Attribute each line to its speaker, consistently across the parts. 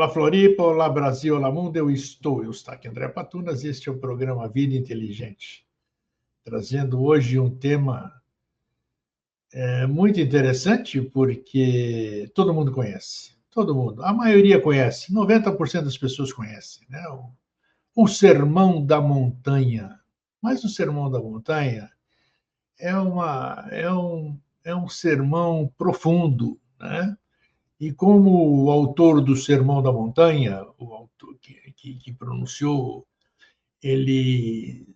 Speaker 1: Olá, Floripa, olá, Brasil, olá, mundo, eu estou aqui, André Patunas, este é o programa Vida Inteligente, trazendo hoje um tema muito interessante, porque todo mundo conhece, todo mundo, a maioria conhece, 90% das pessoas conhecem, né? O Sermão da Montanha. Mas o Sermão da Montanha é um sermão profundo, né? E como o autor do Sermão da Montanha, o autor que pronunciou, ele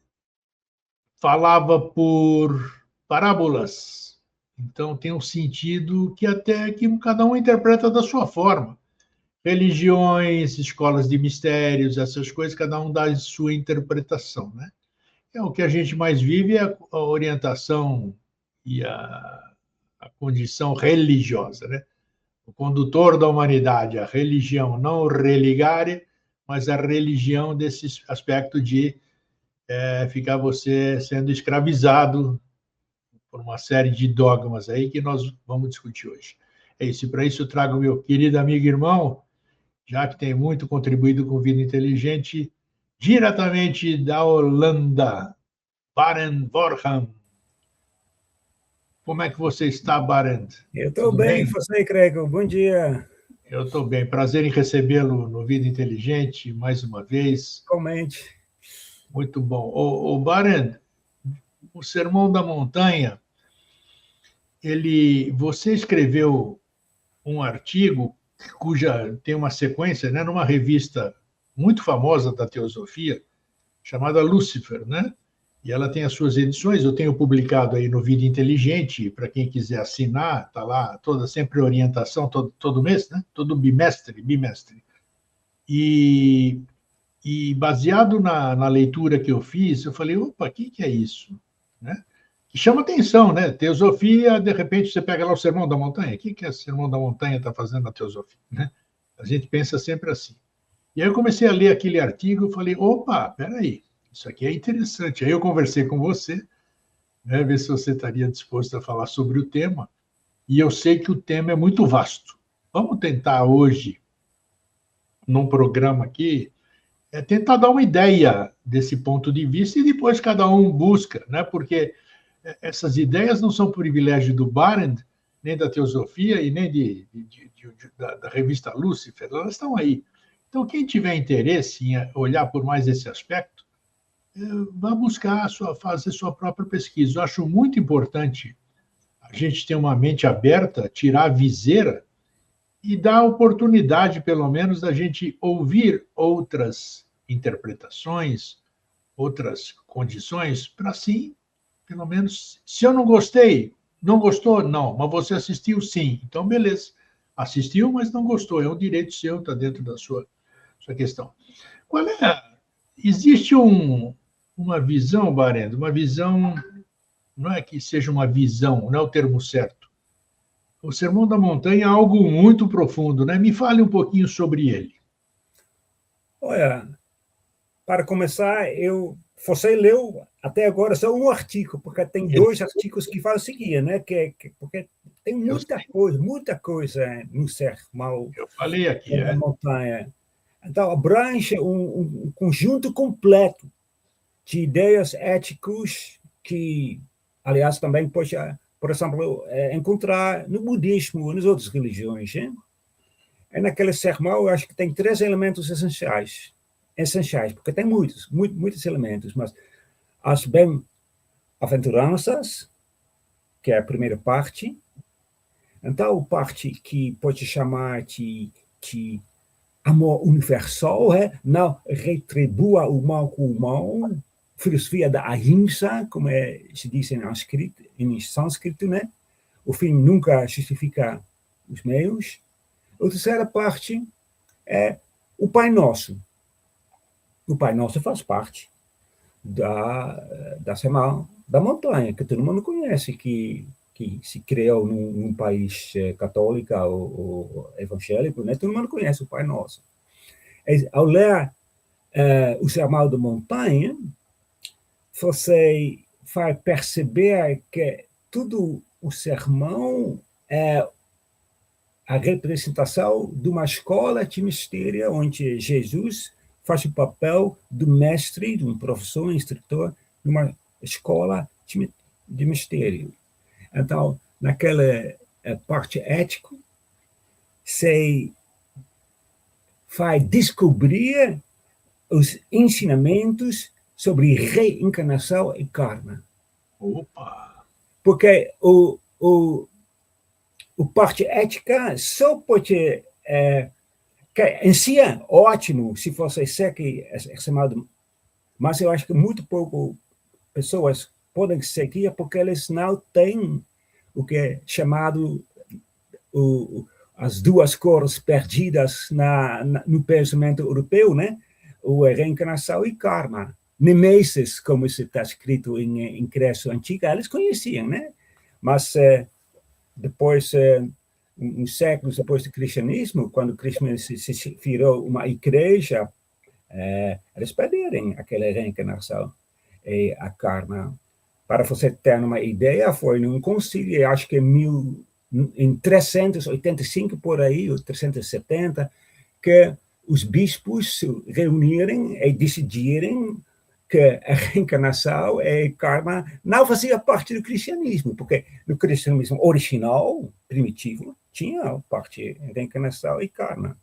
Speaker 1: falava por parábolas. Então tem um sentido que até que cada um interpreta da sua forma. Religiões, escolas de mistérios, essas coisas, cada um dá a sua interpretação, né? É o que a gente mais vive, é a orientação e a condição religiosa, né? O condutor da humanidade, a religião, não o religare, mas a religião desse aspecto de ficar você sendo escravizado por uma série de dogmas aí que nós vamos discutir hoje. É isso, e para isso eu trago meu querido amigo e irmão, já que tem muito contribuído com Vida Inteligente, diretamente da Holanda, Barend Borgham. Como é que você está, Barend?
Speaker 2: Eu estou bem, você, Gregor? Bom dia.
Speaker 1: Eu estou bem. Prazer em recebê-lo no Vida Inteligente, mais uma vez.
Speaker 2: Comente.
Speaker 1: Muito bom. O Barend, o Sermão da Montanha, você escreveu um artigo cuja tem uma sequência, né, numa revista muito famosa da teosofia, chamada Lúcifer, né? E ela tem as suas edições, eu tenho publicado aí no Vida Inteligente, para quem quiser assinar, está lá toda sempre orientação, todo mês, né? Todo bimestre. E baseado na leitura que eu fiz, eu falei, opa, o que é isso? Né? Que chama atenção, né? Teosofia, de repente você pega lá o Sermão da Montanha, o que o Sermão da Montanha está fazendo na teosofia? Né? A gente pensa sempre assim. E aí eu comecei a ler aquele artigo e falei, opa, peraí, isso aqui é interessante. Aí eu conversei com você, né, ver se você estaria disposto a falar sobre o tema, e eu sei que o tema é muito vasto. Vamos tentar hoje, num programa aqui, tentar dar uma ideia desse ponto de vista e depois cada um busca, né? Porque essas ideias não são privilégio do Barend, nem da teosofia e nem da revista Lúcifer, elas estão aí. Então, quem tiver interesse em olhar por mais esse aspecto, vá buscar fazer sua própria pesquisa. Eu acho muito importante a gente ter uma mente aberta, tirar a viseira e dar a oportunidade, pelo menos, da gente ouvir outras interpretações, outras condições, para assim, pelo menos, se eu não gostei, não gostou? Não, mas você assistiu sim. Então, beleza. Assistiu, mas não gostou. É um direito seu, está dentro da sua questão. Qual é? Existe uma visão, Barendo, uma visão, não é que seja uma visão, não é o termo certo. O Sermão da Montanha é algo muito profundo, né? Me fale um pouquinho sobre ele.
Speaker 2: Olha, para começar, você leu até agora só um artigo, porque tem dois artigos que falam o seguinte, né? Porque tem muita coisa no Sermão
Speaker 1: Eu falei aqui,
Speaker 2: da Montanha. Então, abrange um conjunto completo de ideias éticas que, aliás, também pode, por exemplo, encontrar no budismo e nas outras religiões. Hein? E naquele sermão, eu acho que tem 3 elementos essenciais, porque tem muitos elementos, mas as bem-aventuranças, que é a primeira parte, então a parte que pode chamar de amor universal, não retribua o mal com o mal, filosofia da ahimsa, como se diz em sânscrito, né? O fim nunca justifica os meios. A terceira parte é o Pai Nosso. O Pai Nosso faz parte da Semana da Montanha, que todo mundo conhece, que se criou num país católico ou evangélico, né? Todo mundo conhece o Pai Nosso. Ao ler o Sermão da Montanha, você vai perceber que todo o sermão é a representação de uma escola de mistério, onde Jesus faz o papel do mestre, de um professor, instrutor, numa escola de mistério. Então, naquela parte ética, se vai descobrir os ensinamentos sobre reencarnação e karma.
Speaker 1: Opa!
Speaker 2: Porque o parte ética só pode... que em si é ótimo se você segue é chamado, mas eu acho que muito pouco pessoas podem seguir porque eles não têm o que é chamado as duas cores perdidas no pensamento europeu, né? O reencarnação e karma. Nemesis, como isso está escrito em Grécia Antiga, eles conheciam, né? Mas depois, uns séculos depois do cristianismo, quando o cristianismo se virou uma igreja, eles perderam aquela reencarnação e a karma. Para você ter uma ideia, foi num concílio, acho que em 385 por aí, ou 370, que os bispos se reuniram e decidiram que a reencarnação e karma não fazia parte do cristianismo, porque no cristianismo original, primitivo, tinha parte de reencarnação e karma.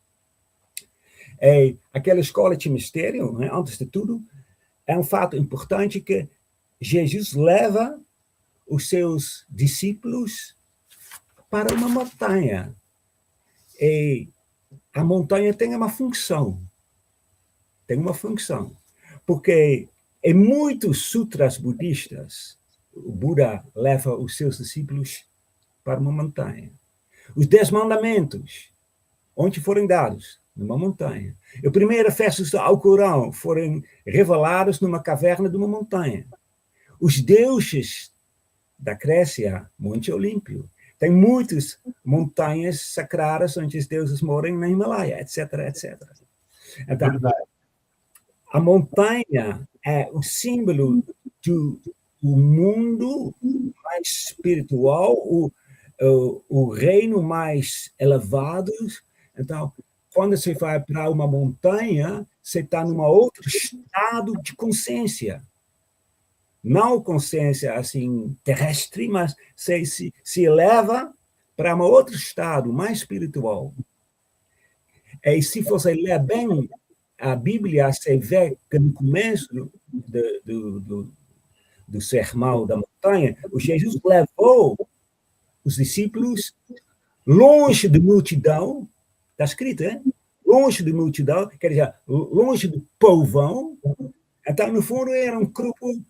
Speaker 2: E aquela escola de mistério, né, antes de tudo, é um fato importante que Jesus leva os seus discípulos para uma montanha. E a montanha tem uma função. Tem uma função. Porque em muitos sutras budistas, o Buda leva os seus discípulos para uma montanha. Os 10 mandamentos, onde foram dados? Numa montanha. Os primeiros versos do Alcorão foram revelados numa caverna de uma montanha. Os deuses da Grécia, Monte Olímpio. Tem muitas montanhas sagradas onde os deuses moram na Himalaia, etc, etc. Então, a montanha é o símbolo do mundo mais espiritual, o reino mais elevado. Então, quando você vai para uma montanha, você está num outro estado de consciência. Não consciência assim terrestre, mas se eleva para um outro estado mais espiritual. E se você ler bem a Bíblia, você vê que no começo do sermão da montanha, o Jesus levou os discípulos longe da multidão, está escrito, hein? Longe da multidão, quer dizer, longe do povão. Então, no fundo, era um grupo,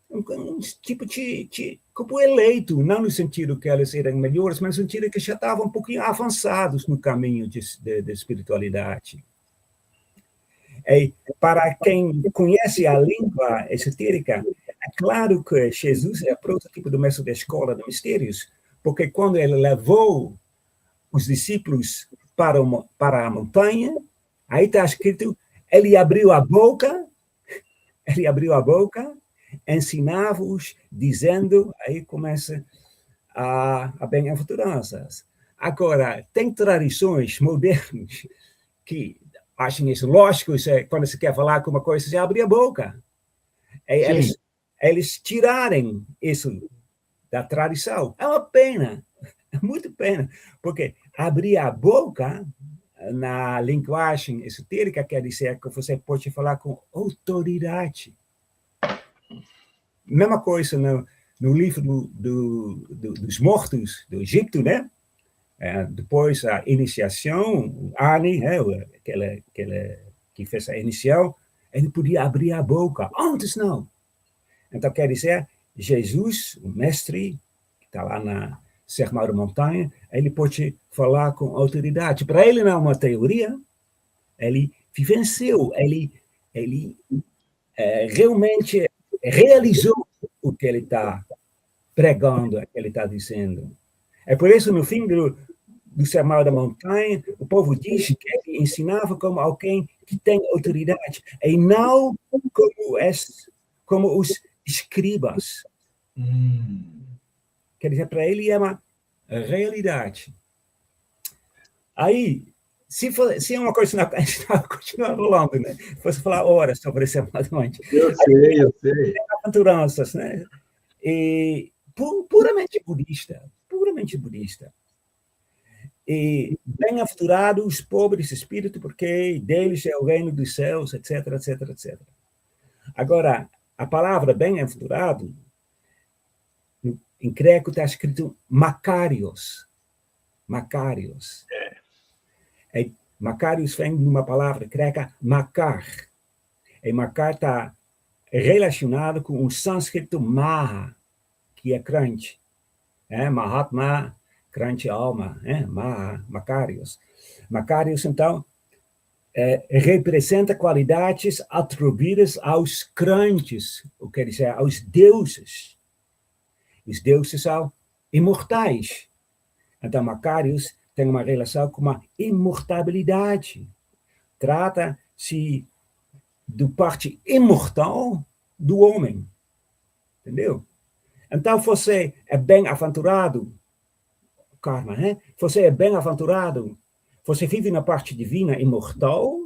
Speaker 2: um tipo de grupo eleito, não no sentido que eles eram melhores, mas no sentido que já estavam um pouquinho avançados no caminho de espiritualidade. E para quem conhece a língua esotérica, é claro que Jesus é o protótipo do mestre da escola de mistérios, porque quando ele levou os discípulos para a montanha, aí está escrito, ele abriu a boca, ensinava-os, dizendo, aí começa a bem-aventuranças. Agora, tem tradições modernas que acham isso lógico, quando você quer falar alguma coisa, você abre a boca. Eles tirarem isso da tradição. É uma pena, é muito pena, porque abrir a boca na linguagem esotérica quer dizer que você pode falar com autoridade. Mesma coisa no livro dos mortos do Egito, né? Depois a iniciação, Ani, aquele que fez a inicial, ele podia abrir a boca, antes não. Então, quer dizer, Jesus, o mestre, que está lá na Sermão da Montanha, ele pode falar com autoridade. Para ele não é uma teoria, ele vivenciou, ele realmente realizou o que ele está pregando, o que ele está dizendo. É por isso, no fim do Sermão da Montanha, o povo diz que ele ensinava como alguém que tem autoridade, e não como os escribas. Quer dizer, para ele é uma a realidade. Aí, se é uma coisa que está continuando rolando, né? Fosse falar horas sobre esse amante.
Speaker 1: Eu sei.
Speaker 2: Aventuranças, né? E puramente budista. E bem-aventurados os pobres espíritos, porque deles é o reino dos céus, etc, etc, etc. Agora, a palavra bem-aventurado, em grego está escrito Makarios. Makarios. Makarios vem de uma palavra grega, makar. E makar está relacionado com o sânscrito maha, que é crente. Mahatma, crente alma, maha, Makarios. Makarios, então, representa qualidades atribuídas aos crentes, ou quer dizer, aos deuses. Os deuses são imortais. Então, Makarios tem uma relação com a imortabilidade. Trata-se do parte imortal do homem. Entendeu? Então, você é bem-aventurado, karma, né? Você é bem-aventurado. Você vive na parte divina imortal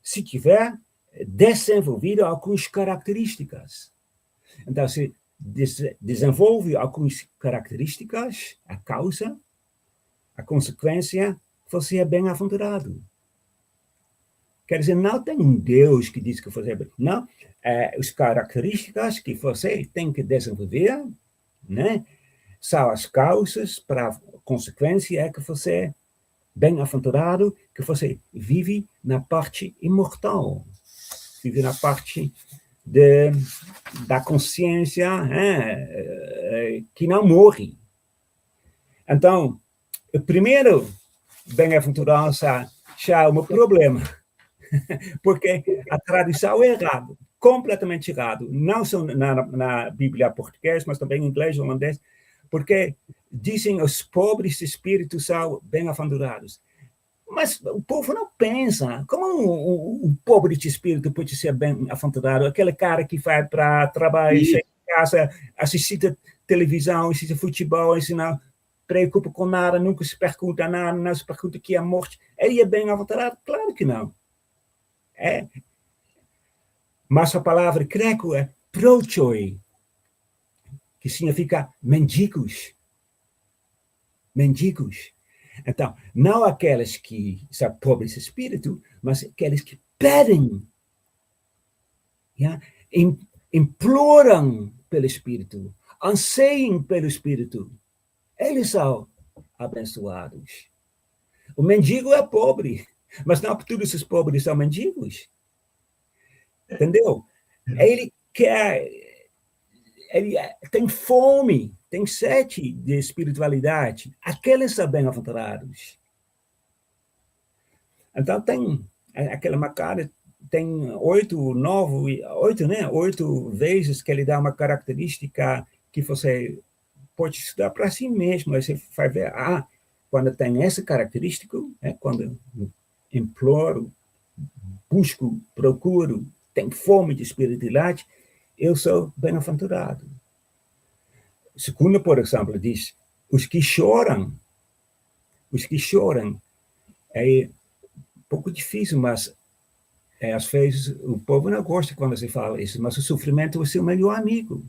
Speaker 2: se tiver desenvolvido algumas características. Então, se desenvolve algumas características, a causa, a consequência, você é bem-aventurado. Quer dizer, não tem um Deus que diz que você é bem. Não, as características que você tem que desenvolver, né, são as causas para a consequência é que você é bem-aventurado, que você vive na parte imortal, vive na parte da consciência que não morre. Então, o primeiro bem-aventurança já é um problema, porque a tradução é errada, completamente errado, não só na Bíblia portuguesa, mas também em inglês e holandês, porque dizem os pobres espíritos são bem-aventurados. Mas o povo não pensa. Como um pobre de espírito pode ser bem-aventurado? Aquele cara que vai para trabalho, chega em casa, assiste televisão, assiste futebol, não preocupa com nada, nunca se pergunta nada, não se pergunta o que é a morte. Ele é bem-aventurado? Claro que não. Mas a palavra grego é prochoi, que significa mendigos. Mendigos. Então, não aqueles que são pobres de espírito, mas aqueles que pedem, imploram pelo espírito, anseiam pelo espírito. Eles são abençoados. O mendigo é pobre, mas não todos os pobres são mendigos. Entendeu? Ele tem fome, tem sede de espiritualidade. Aqueles são bem-aventurados. Então, tem aquela macada, tem 8 vezes que ele dá uma característica que você pode estudar para si mesmo. Você vai ver, quando tem essa característica, quando imploro, busco, procuro, tenho fome de espiritualidade, eu sou bem-aventurado. Segundo, por exemplo, diz, os que choram, é um pouco difícil, mas às vezes o povo não gosta quando se fala isso, mas o sofrimento é o seu melhor amigo.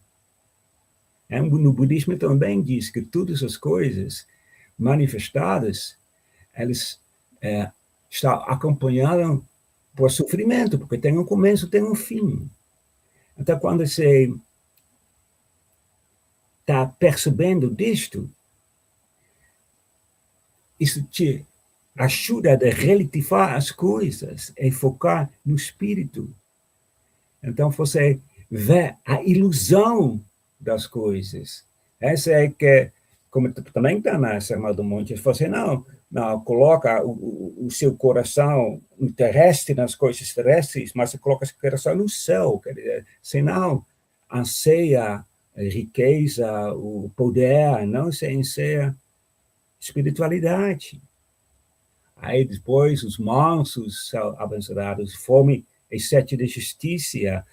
Speaker 2: No budismo também diz que todas as coisas manifestadas, elas estão acompanhadas por sofrimento, porque tem um começo, tem um fim. Então, quando você está percebendo disto, isso te ajuda a relativar as coisas e focar no espírito. Então, você vê a ilusão das coisas. Essa é que, como também está na Sermão do Monte, você não coloca o seu coração terrestre nas coisas terrestres, mas você coloca seu coração no céu. Quer dizer, senão anseia a riqueza, o poder, não se anseia espiritualidade. Aí depois os mansos são abençoados, fome e sede de justiça,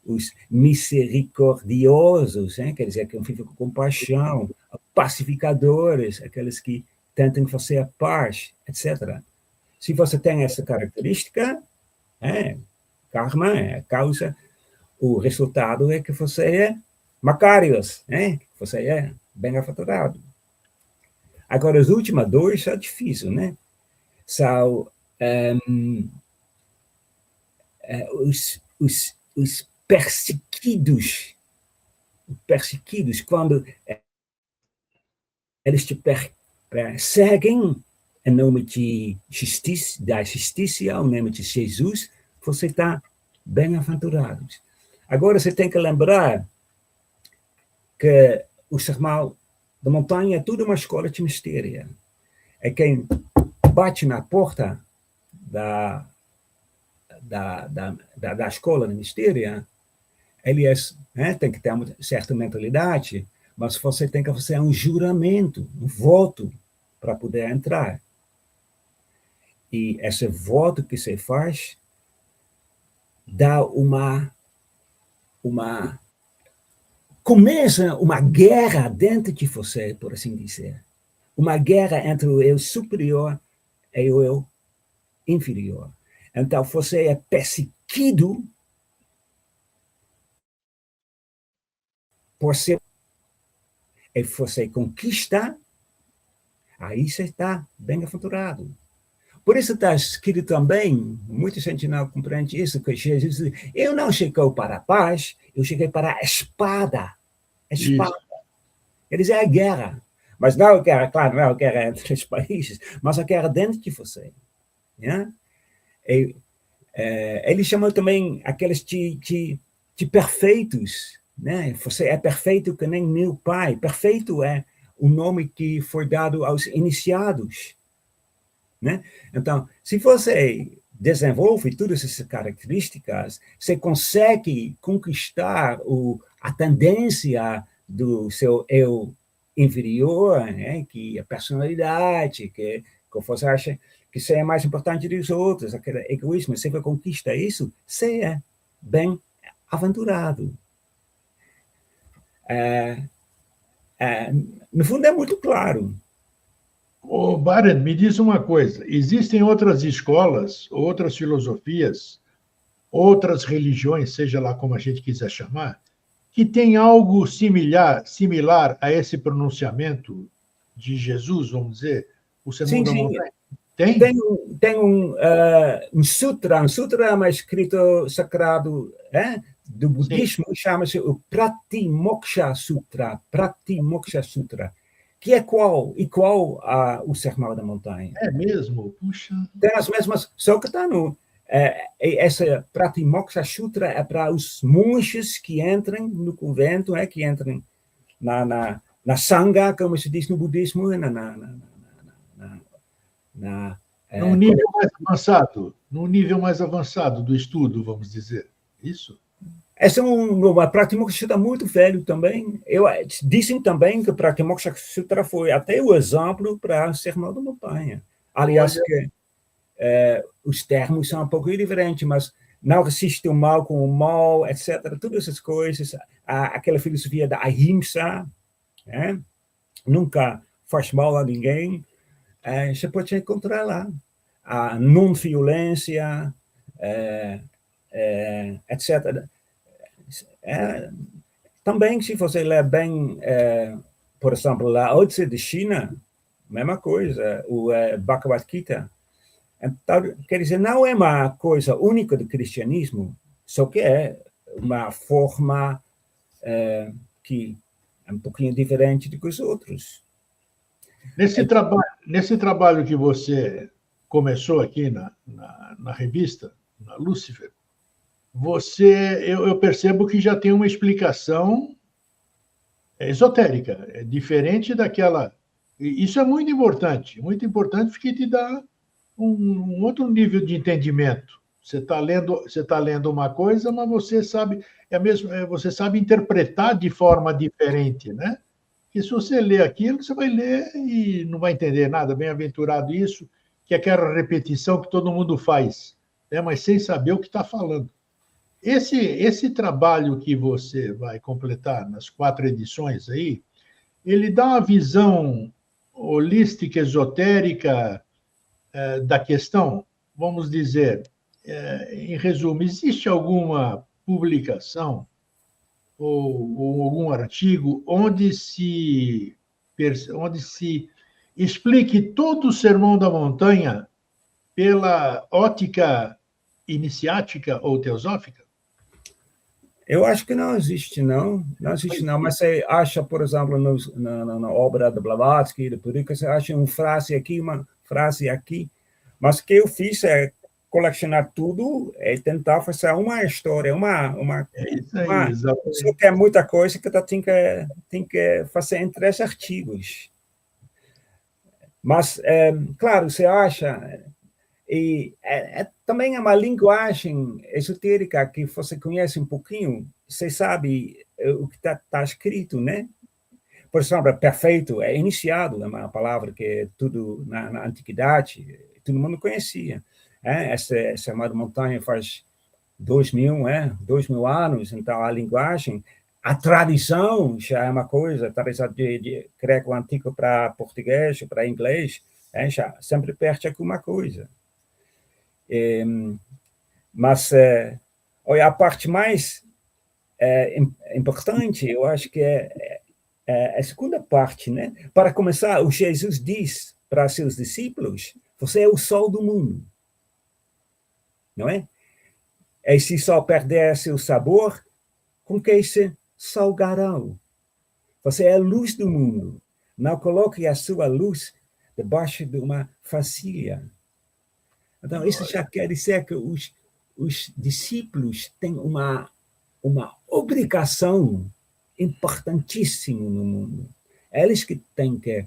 Speaker 2: os misericordiosos, quer dizer, que vivem com compaixão, pacificadores, aqueles que tentam fazer a paz, etc. Se você tem essa característica, karma é causa, o resultado é que você é Macarios, você é bem-aventurado. Agora, as últimas duas são difíceis, né? São os perseguidos, quando eles te perseguem em nome da justiça, em nome de Jesus, você está bem-aventurado. Agora, você tem que lembrar que o Sermão da Montanha é tudo uma escola de mistério. É quem bate na porta da escola de mistério, ele tem que ter uma certa mentalidade, mas você tem que fazer um juramento, um voto, para poder entrar. E esse voto que você faz dá começa uma guerra dentro de você, por assim dizer. Uma guerra entre o eu superior e o eu inferior. Então, você é perseguido por ser, e você conquista, aí você está bem-aventurado. Por isso está escrito também, muita gente não compreende isso, que Jesus diz, eu não cheguei para a paz, eu cheguei para a espada. Espada. Ele diz, é a guerra. Mas não a guerra, claro, não a guerra entre os países, mas a guerra dentro de você. Né? Ele chamou também aqueles de perfeitos. Né? Você é perfeito que nem meu pai. Perfeito é o nome que foi dado aos iniciados. Né? Então, se você desenvolve todas essas características, você consegue conquistar a tendência do seu eu inferior, né? Que a personalidade, que você acha que você é mais importante dos outros, aquele egoísmo, você conquista isso, você é bem-aventurado. No fundo, é muito claro.
Speaker 1: Ô, Baren, me diz uma coisa: existem outras escolas, outras filosofias, outras religiões, seja lá como a gente quiser chamar, que tem algo similar a esse pronunciamento de Jesus, vamos dizer, o Sermão da Montanha? Tem?
Speaker 2: Tem um sutra é um escrito sagrado do budismo, chama-se o Pratimoksha Sutra, que é igual ao Sermão da Montanha.
Speaker 1: É mesmo? Puxa.
Speaker 2: Tem as mesmas, só que está no... essa Pratimoksha Sutra é para os monges que entram no convento, que entram na Sangha, como se diz no budismo,
Speaker 1: num nível mais avançado, do estudo, vamos dizer. Isso?
Speaker 2: Essa é uma Pratimoksha Sutra muito velho também. Dizem também que o Pratimoksha Sutra foi até o exemplo para o Sermão da Montanha. Aliás, os termos são um pouco diferentes, mas não resiste o mal com o mal, etc. Todas essas coisas. Aquela filosofia da ahimsa, nunca faz mal a ninguém. Você pode encontrar lá. A não-violência, etc. Também, se você ler bem, por exemplo, Lao Tse de China, mesma coisa, o Bhagavad Gita. Então, quer dizer, não é uma coisa única do cristianismo, só que é uma forma que é um pouquinho diferente do que os outros.
Speaker 1: Nesse trabalho que você começou aqui na revista, na Lúcifer, eu percebo que já tem uma explicação esotérica, é diferente daquela... Isso é muito importante porque te dá um outro nível de entendimento. Você está lendo uma coisa, mas você sabe, você sabe interpretar de forma diferente, né? Porque se você lê aquilo, você vai ler e não vai entender nada. Bem-aventurado isso, que é aquela repetição que todo mundo faz, né? Mas sem saber o que está falando. Esse trabalho que você vai completar nas 4 edições aí, ele dá uma visão holística, esotérica da questão. Vamos dizer, em resumo, existe alguma publicação ou algum artigo onde se explique todo o Sermão da Montanha pela ótica iniciática ou teosófica?
Speaker 2: Eu acho que não existe, não. Não existe, não. Mas você acha, por exemplo, na obra de Blavatsky, de Purika, você acha uma frase aqui, uma frase aqui. Mas o que eu fiz é colecionar tudo e tentar fazer uma história,
Speaker 1: É isso aí, exatamente.
Speaker 2: Só que é muita coisa que tem que fazer em 3 artigos. Mas, claro, você acha... E também é uma linguagem esotérica que você conhece um pouquinho, você sabe o que está escrito, né? Por exemplo, perfeito, é iniciado, é uma palavra que tudo na antiguidade, todo mundo conhecia. Essa chamada montanha faz 2000 anos, então a linguagem, a tradição já é uma coisa, a tradição de grego antigo para português, para inglês, já sempre perde alguma coisa. Mas olha, a parte mais importante, eu acho que é a segunda parte, né? Para começar, o Jesus diz para seus discípulos: você é o sol do mundo, não é? E se só perder seu sabor, com que se salgarão? Você é a luz do mundo. Não coloque a sua luz debaixo de uma vasilha. Então, isso já quer dizer que os discípulos têm uma obrigação importantíssima no mundo. Eles que têm que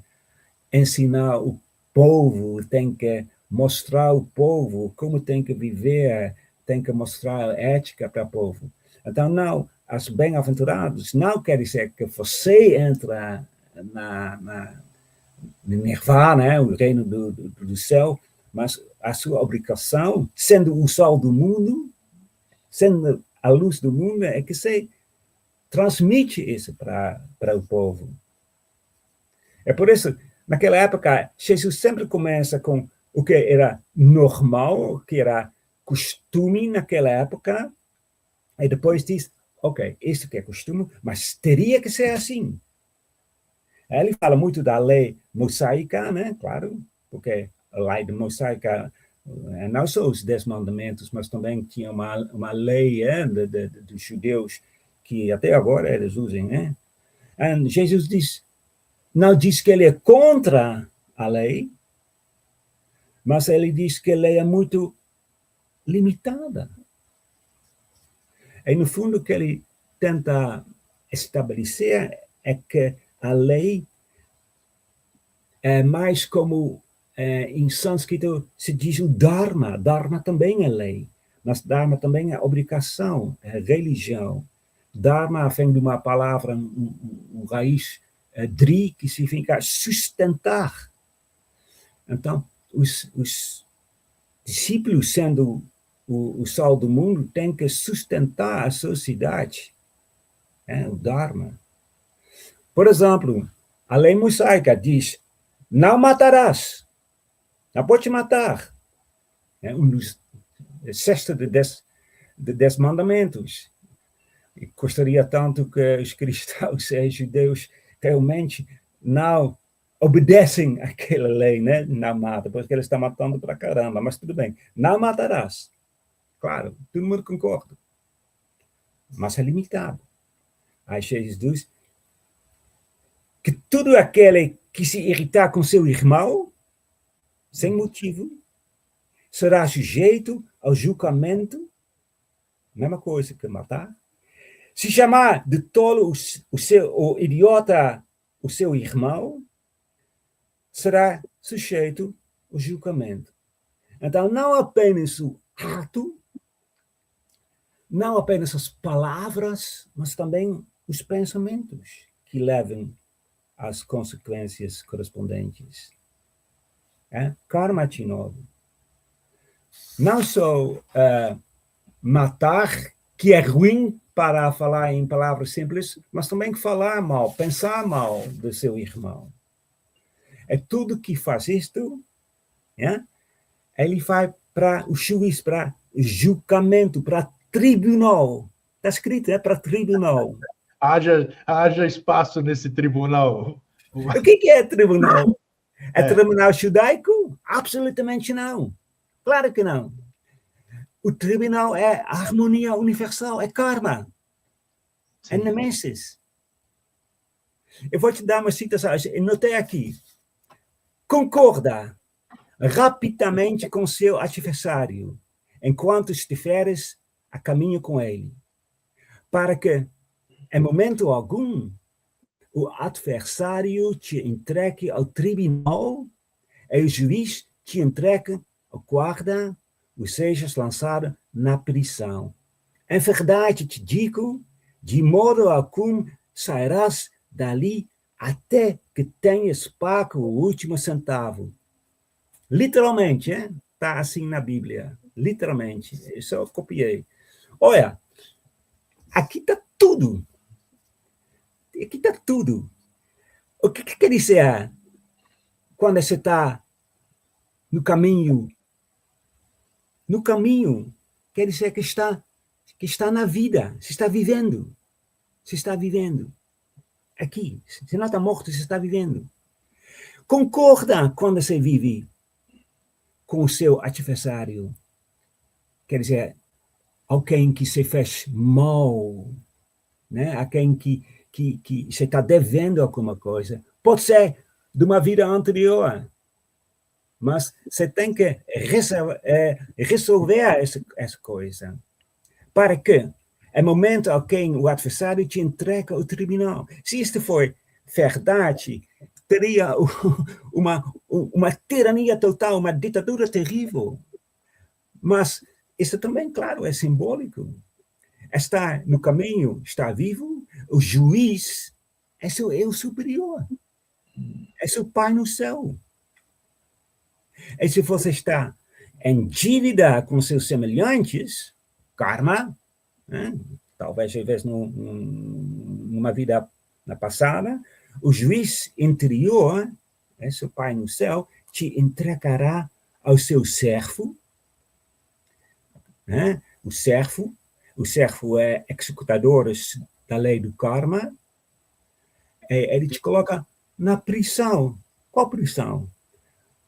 Speaker 2: ensinar o povo, têm que mostrar ao povo como tem que viver, têm que mostrar a ética para o povo. Então, não, as bem-aventurados não quer dizer que você entra na nirvana, né, o reino do céu, mas a sua obrigação, sendo o sol do mundo, sendo a luz do mundo, é que você transmite isso para o povo. É por isso, naquela época, Jesus sempre começa com o que era normal, o que era costume naquela época, e depois diz, ok, isso que é costume, mas teria que ser assim. Ele fala muito da lei mosaica, né? Claro, porque a lei de mosaica não só os 10 mandamentos, mas também tinha uma lei dos judeus que até agora eles usam, né? E Jesus não diz que ele é contra a lei, mas ele diz que a lei é muito limitada. E, no fundo, o que ele tenta estabelecer é que a lei é mais como, em sânscrito, se diz o Dharma. Dharma também é lei, mas Dharma também é obrigação, é religião. Dharma vem de uma palavra, um raiz, dri, que significa sustentar. Então, os discípulos, sendo o sol do mundo, têm que sustentar a sociedade, o Dharma. Por exemplo, a lei mosaica diz: não matarás, não pode matar. É um dos 6 de 10 mandamentos. E gostaria tanto que os cristãos e judeus realmente não obedecem àquela lei, né? Não mata, porque eles estão matando para caramba, mas tudo bem. Não matarás. Claro, todo mundo concorda. Mas é limitado. Aí Jesus diz que todo aquele que se irritar com seu irmão, sem motivo, será sujeito ao julgamento, mesma coisa que matar. Se chamar de tolo o idiota o seu irmão, será sujeito ao julgamento. Então, não apenas o ato, não apenas as palavras, mas também os pensamentos que levam às consequências correspondentes. Karma Chinobu. Não só matar que é ruim para falar em palavras simples, mas também falar mal, pensar mal do seu irmão. É tudo que faz isto, né? Ele vai para o juiz, para julgamento, para tribunal. Está escrito, é para tribunal.
Speaker 1: Haja espaço nesse tribunal.
Speaker 2: O que é tribunal? É tribunal judaico? Absolutamente não. Claro que não. O tribunal é a harmonia universal, é karma. Sim. É nemesis. Eu vou te dar uma citação, eu notei aqui. Concorda rapidamente com seu adversário, enquanto estiveres a caminho com ele, para que, em momento algum, o adversário te entregue ao tribunal e o juiz te entregue ao guarda, ou sejas lançado na prisão. Em verdade te digo, de modo algum sairás dali até que tenhas pago o último centavo. Literalmente, está assim na Bíblia. Literalmente. Eu só copiei. Olha, aqui está tudo. Aqui está tudo. O que quer dizer quando você está no caminho? No caminho quer dizer que está na vida, se está vivendo. Se está vivendo. Aqui, se não está morto, se está vivendo. Concorda quando você vive com o seu adversário. Quer dizer, alguém que se fez mal, né? Alguém que você está devendo alguma coisa. Pode ser de uma vida anterior, mas você tem que resolver essa coisa. Para que, em momento alguém, o adversário te entrega ao tribunal. Se isto for verdade, teria uma tirania total, uma ditadura terrível. Mas isso também, claro, é simbólico. Está no caminho, está vivo, o juiz é o superior. É seu pai no céu. E se você está em dívida com seus semelhantes, karma, né? Talvez numa vida passada, o juiz interior, seu pai no céu, te entregará ao seu servo, né? O servo é executador da lei do karma, ele te coloca na prisão. Qual prisão?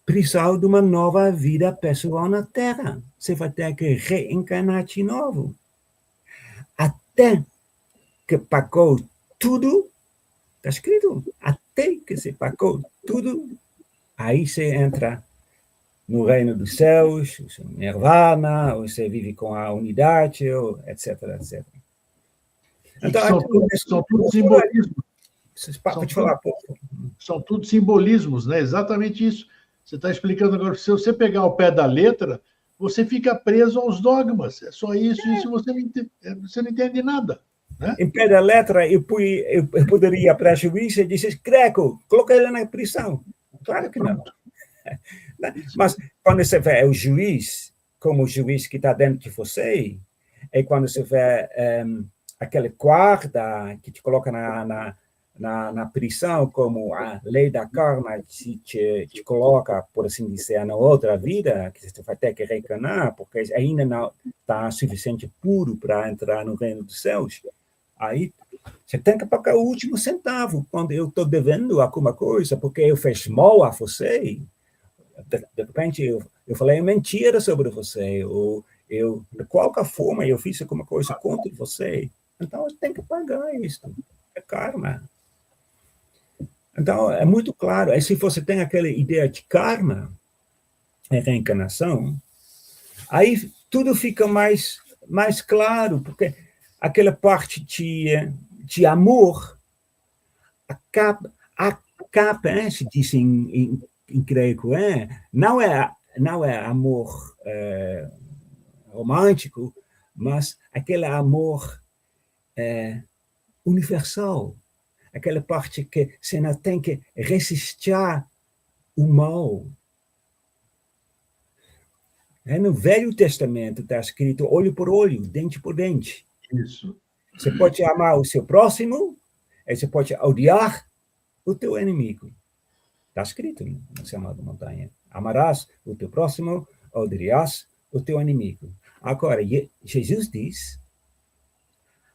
Speaker 2: Prisão de uma nova vida pessoal na Terra. Você vai ter que reencarnar de novo. Até que pagou tudo, está escrito, até que você pagou tudo, aí você entra no reino dos céus, nirvana, ou você vive com a unidade, etc, etc.
Speaker 1: Então, são tudo simbolismos.
Speaker 2: Pode falar,
Speaker 1: são tudo simbolismos, né? Exatamente isso. Você está explicando agora, se você pegar ao pé da letra, você fica preso aos dogmas. É só isso, isso você não entende nada. Né?
Speaker 2: Em pé da letra, eu poderia para a juíza e dizer, Greco, coloca ele na prisão. Claro que não. Mas quando você vê o juiz, como o juiz que está dentro de você, e quando você vê aquele guarda que te coloca na prisão, como a lei da karma te coloca, por assim dizer, na outra vida, que você vai ter que reencarnar, porque ainda não está suficiente puro para entrar no reino dos céus. Aí você tem que pagar o último centavo quando eu estou devendo alguma coisa, porque eu fiz mal a você. De repente, eu falei mentira sobre você, ou de qualquer forma, eu fiz alguma coisa contra você. Então, eu tenho que pagar isso. É karma. Então, é muito claro. E se você tem aquela ideia de karma, reencarnação, aí tudo fica mais claro, porque aquela parte de amor, a capa, se diz em grego, não é amor romântico, mas aquele amor universal, aquela parte que você não tem que resistir o mal. No Velho Testamento está escrito olho por olho, dente por dente.
Speaker 1: Isso.
Speaker 2: Você pode amar o seu próximo, e você pode odiar o teu inimigo. Está escrito no Sermão da Montanha. Amarás o teu próximo, odiarás o teu inimigo. Agora, Jesus diz,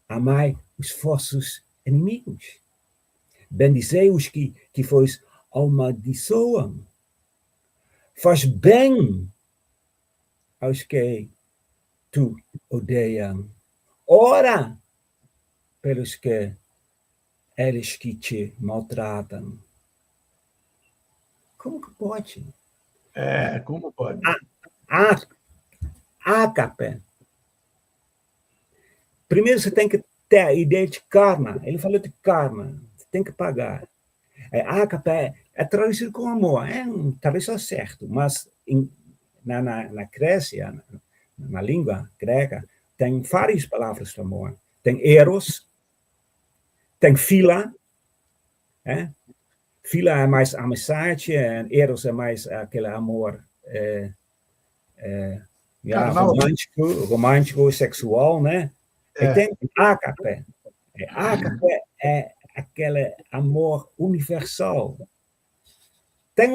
Speaker 2: amai os vossos inimigos. Bendizei os que vos amaldiçoam. Faz bem aos que tu odeiam. Ora pelos que eles que te maltratam. Como que pode?
Speaker 1: Como pode?
Speaker 2: Ágape. Primeiro você tem que ter a ideia de karma. Ele falou de karma. Você tem que pagar. Ágape é traduzido com amor. Talvez só certo, mas na Grécia, na língua grega, tem várias palavras de amor. Tem eros, tem philia. Philia é mais amizade, eros é mais aquele amor romântico, sexual, né? E tem ágape. Ágape é aquele amor universal. Tem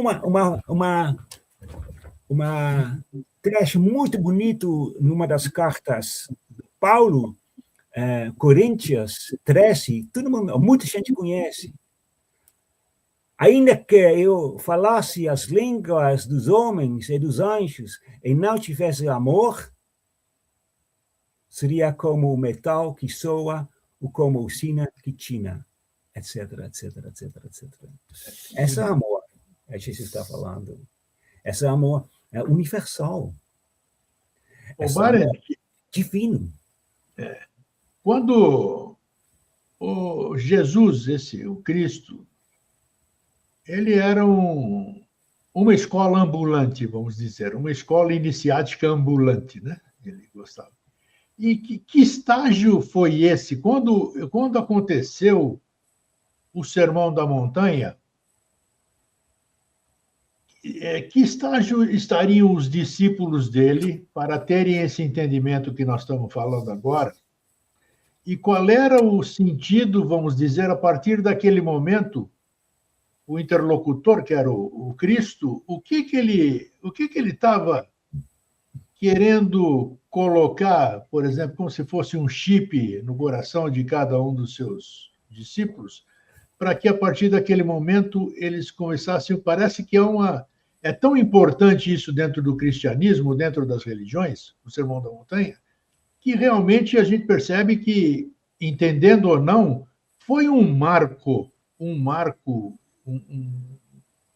Speaker 2: trecho muito bonito numa das cartas de Paulo, Coríntios 13, muita gente conhece. Ainda que eu falasse as línguas dos homens e dos anjos e não tivesse amor, seria como o metal que soa ou como a usina que tina, etc, etc, etc, etc. Esse é amor que Jesus está falando. Esse amor é universal. Esse amor é divino.
Speaker 1: Quando o Jesus, o Cristo, ele era uma escola ambulante, vamos dizer, uma escola iniciática ambulante, né? Ele gostava. E que estágio foi esse? Quando aconteceu o Sermão da Montanha, que estágio estariam os discípulos dele para terem esse entendimento que nós estamos falando agora? E qual era o sentido, vamos dizer, a partir daquele momento, o interlocutor, que era o Cristo, o que ele estava querendo colocar, por exemplo, como se fosse um chip no coração de cada um dos seus discípulos, para que a partir daquele momento eles começassem, parece que é tão importante isso dentro do cristianismo, dentro das religiões, o Sermão da Montanha, que realmente a gente percebe que, entendendo ou não, foi um marco,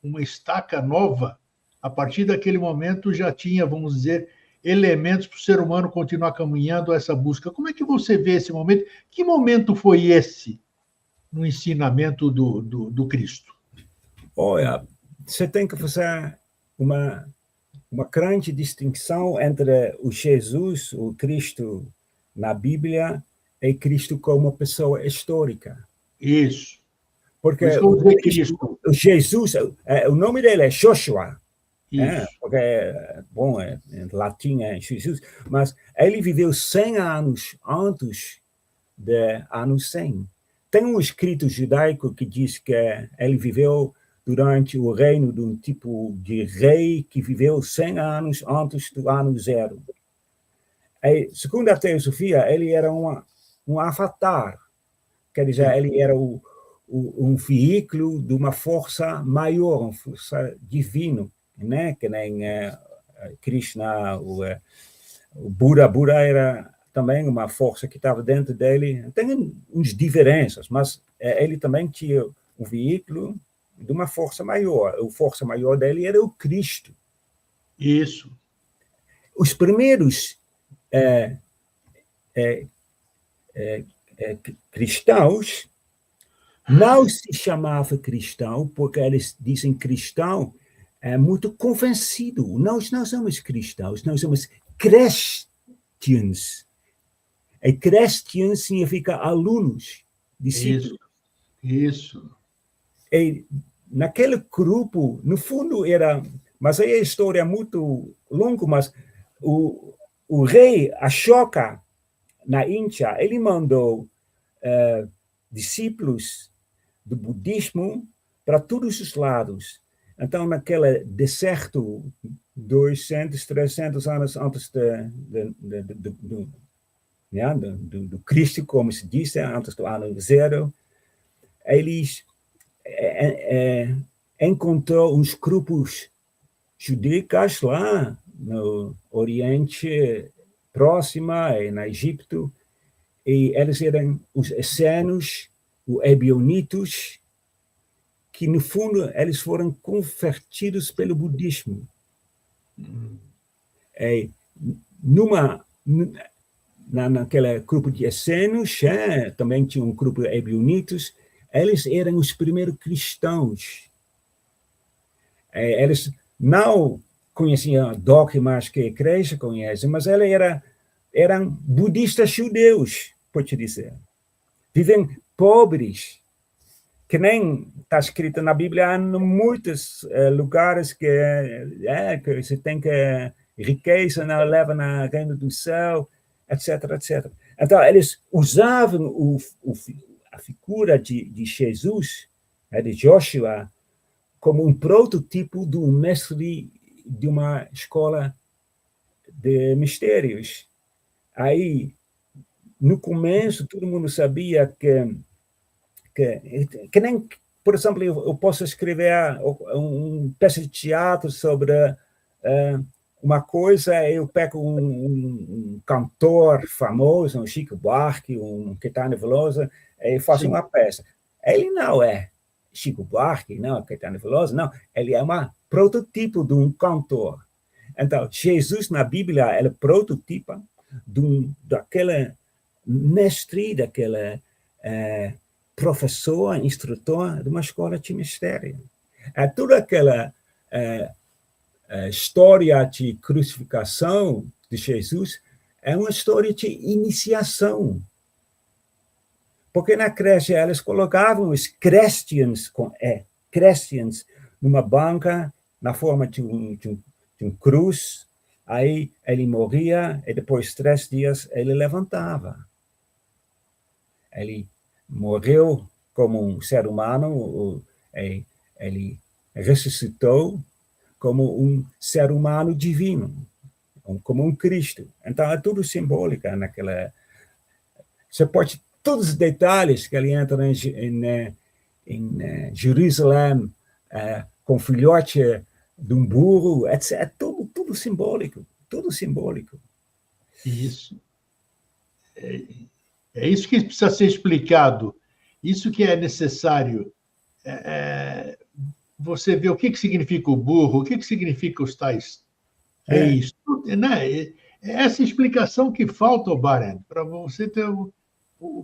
Speaker 1: uma estaca nova. A partir daquele momento já tinha, vamos dizer, elementos para o ser humano continuar caminhando essa busca. Como é que você vê esse momento? Que momento foi esse no ensinamento do Cristo?
Speaker 2: Olha, você tem que fazer uma grande distinção entre o Jesus, o Cristo na Bíblia, e Cristo como pessoa histórica.
Speaker 1: Isso.
Speaker 2: Porque o Jesus, o nome dele é Joshua. Porque, em latim é Jesus, mas ele viveu 100 anos antes de ano 100. Tem um escrito judaico que diz que ele viveu durante o reino de um tipo de rei que viveu 100 anos antes do ano 0. E, segundo a teosofia, ele era um avatar. Quer dizer, ele era um veículo de uma força maior, uma força divina, né? Que nem Krishna, o Buda. Buda era também uma força que estava dentro dele. Tem umas diferenças, mas ele também tinha um veículo de uma força maior. A força maior dele era o Cristo.
Speaker 1: Isso.
Speaker 2: Os primeiros cristãos não se chamava cristão, porque eles dizem cristão muito convencido. Nós não somos cristãos, nós somos Christians. E Christian significa alunos, discípulos.
Speaker 1: Isso.
Speaker 2: E naquele grupo, no fundo, era... Mas aí a história é muito longa, mas o rei Ashoka, na Índia, ele mandou discípulos do budismo para todos os lados. Então, naquele deserto, 200, 300 anos antes do Cristo, como se diz, antes do ano zero, eles encontrou uns grupos judaicos lá no Oriente Próximo e no Egito, e eles eram os essenos, os ebionitos, que no fundo eles foram convertidos pelo budismo. E naquele grupo de essenos, também tinha um grupo de ebionitos, eles eram os primeiros cristãos. Eles não conheciam dogmas que a igreja conhece, mas eles eram budistas judeus, pode dizer. Vivem pobres, que nem está escrito na Bíblia, há muitos lugares que você tem que riqueza não leva na reino do céu, etc, etc. Então, eles usavam a figura de Jesus, de Joshua, como um prototipo do mestre de uma escola de mistérios. Aí, no começo, todo mundo sabia que nem, por exemplo, eu posso escrever uma peça de teatro sobre uma coisa, eu pego um cantor famoso, um Chico Buarque, um Caetano Veloso, e faço uma peça. Ele não é Chico Buarque, não é Caetano Veloso, não. Ele é um prototipo de um cantor. Então, Jesus na Bíblia, ele prototipa daquele mestre, daquele professor, instrutor de uma escola de mistério. Toda aquela história de crucificação de Jesus é uma história de iniciação. Porque na creche eles colocavam os Christians numa banca na forma de um cruz, aí ele morria e depois de 3 dias ele levantava. Ele morreu como um ser humano, ele ressuscitou como um ser humano divino, como um Cristo. Então, é tudo simbólico naquela... Você pode... Todos os detalhes que ele entra em Jerusalém, com filhote de um burro, etc. É tudo simbólico, tudo simbólico.
Speaker 1: Isso. É isso que precisa ser explicado. Isso que é necessário. Você vê o que significa o burro, o que significa os tais reis. Né? Essa explicação que falta, Barend, para você ter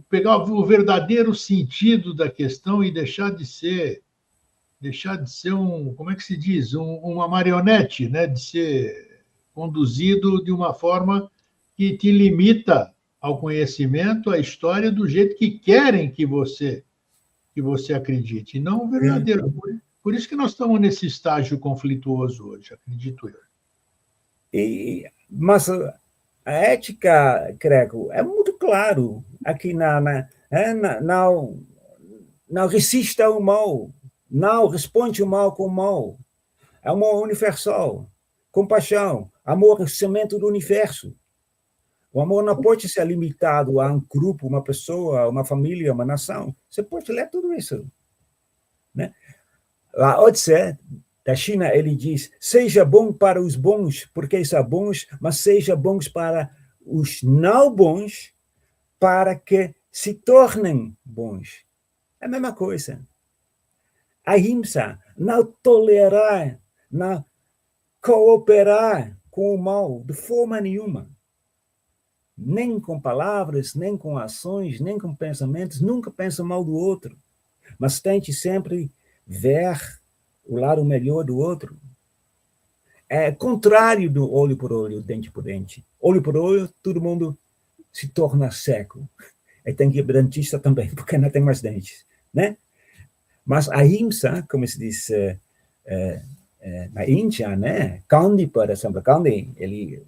Speaker 1: pegar o verdadeiro sentido da questão e deixar de ser como é que se diz? Uma marionete, né? De ser conduzido de uma forma que te limita ao conhecimento, à história, do jeito que querem que você acredite, e não o verdadeiro. Por isso que nós estamos nesse estágio conflituoso hoje, acredito eu.
Speaker 2: Mas a ética, Greco, é muito claro. Aqui não resista ao mal, não responde o mal com o mal. Amor universal, compaixão, amor é o cimento do universo. O amor não pode ser limitado a um grupo, uma pessoa, uma família, uma nação. Você pode ler tudo isso. Né? Lao Tse, da China, ele diz, seja bom para os bons, porque são bons, mas seja bons para os não bons, para que se tornem bons. É a mesma coisa. Ahimsa, não tolerar, não cooperar com o mal de forma nenhuma. Nem com palavras, nem com ações, nem com pensamentos, nunca pensa mal do outro. Mas tente sempre ver o lado melhor do outro. É contrário do olho por olho, dente por dente. Olho por olho, todo mundo se torna seco. E tem que ir para o dentista também, porque não tem mais dentes. Né? Mas a ahimsa, como se diz na Índia, né? Gandhi, por exemplo, Gandhi, ele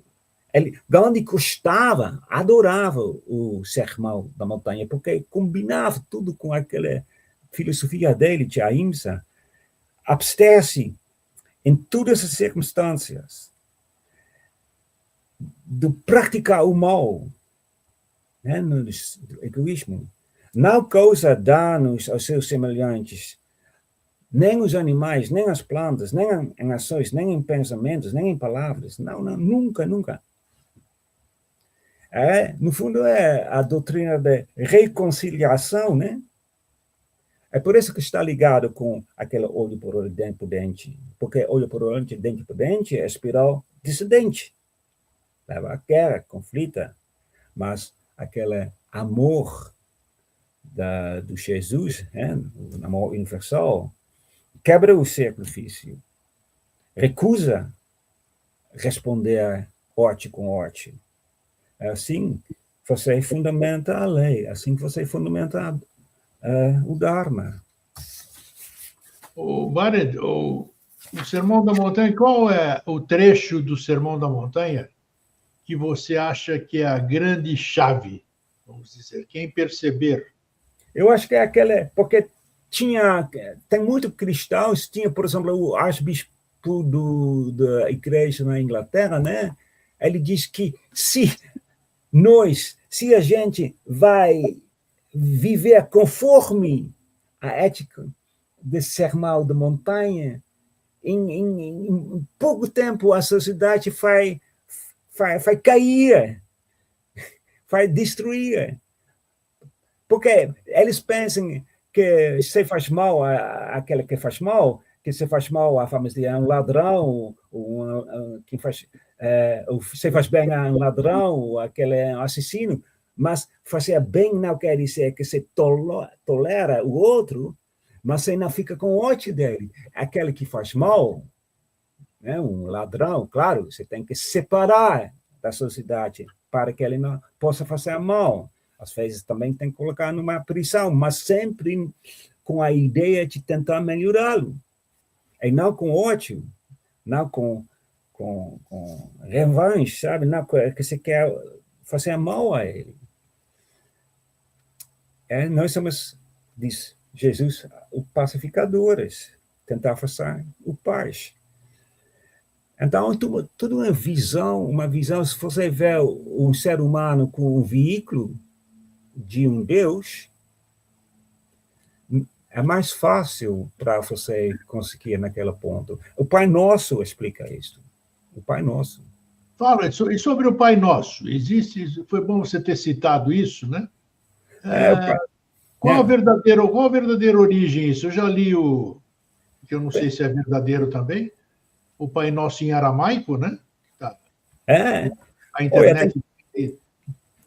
Speaker 2: Ele, Gandhi gostava, adorava o sermão da montanha, porque combinava tudo com aquela filosofia dele, de ahimsa, abster-se em todas as circunstâncias, de praticar o mal, né, no egoísmo. Não causa danos aos seus semelhantes, nem os animais, nem as plantas, nem em ações, nem em pensamentos, nem em palavras. Não, não, nunca, nunca. No fundo, é a doutrina da reconciliação, né? É por isso que está ligado com aquele olho por olho, dente por dente. Porque olho por olho, dente por dente é espiral descendente. Leva a guerra, conflito. Mas aquele amor do Jesus, né? O amor universal, quebra o sacrifício. Recusa responder ótimo com ótimo. É assim que você fundamenta a lei, assim que você fundamenta o Dharma.
Speaker 1: Bared, o Sermão da Montanha, qual é o trecho do Sermão da Montanha que você acha que é a grande chave? Vamos dizer, quem perceber.
Speaker 2: Eu acho que é aquela, porque tem muito cristãos, tinha, por exemplo, o arcebispo da igreja na Inglaterra, né? Ele diz que se a gente vai viver conforme a ética desse sermão da montanha, em pouco tempo a sociedade vai cair, vai destruir. Porque eles pensam que se faz mal àquele que faz mal, que se faz mal a família é um ladrão, quem faz, se faz bem a um ladrão, aquele é um assassino, mas fazer bem não quer dizer que se tolera o outro, mas você não fica com ódio dele. Aquele que faz mal, né, um ladrão, claro, você tem que separar da sociedade para que ele não possa fazer mal. Às vezes também tem que colocar numa prisão, mas sempre com a ideia de tentar melhorá-lo. E não com ódio, não com revanche, sabe? Não que você quer fazer mal a ele. Nós somos, diz Jesus, os pacificadores, tentar fazer o paz. Então, tudo uma visão, se você vê um ser humano com um veículo de um Deus, é mais fácil para você conseguir naquele ponto. O Pai Nosso explica isso. O Pai Nosso.
Speaker 1: Fala, e sobre o Pai Nosso? Existe, foi bom você ter citado isso, né? Qual a verdadeira origem disso? Eu já li que eu não sei se é verdadeiro também, o Pai Nosso em aramaico, né? Tá. A internet.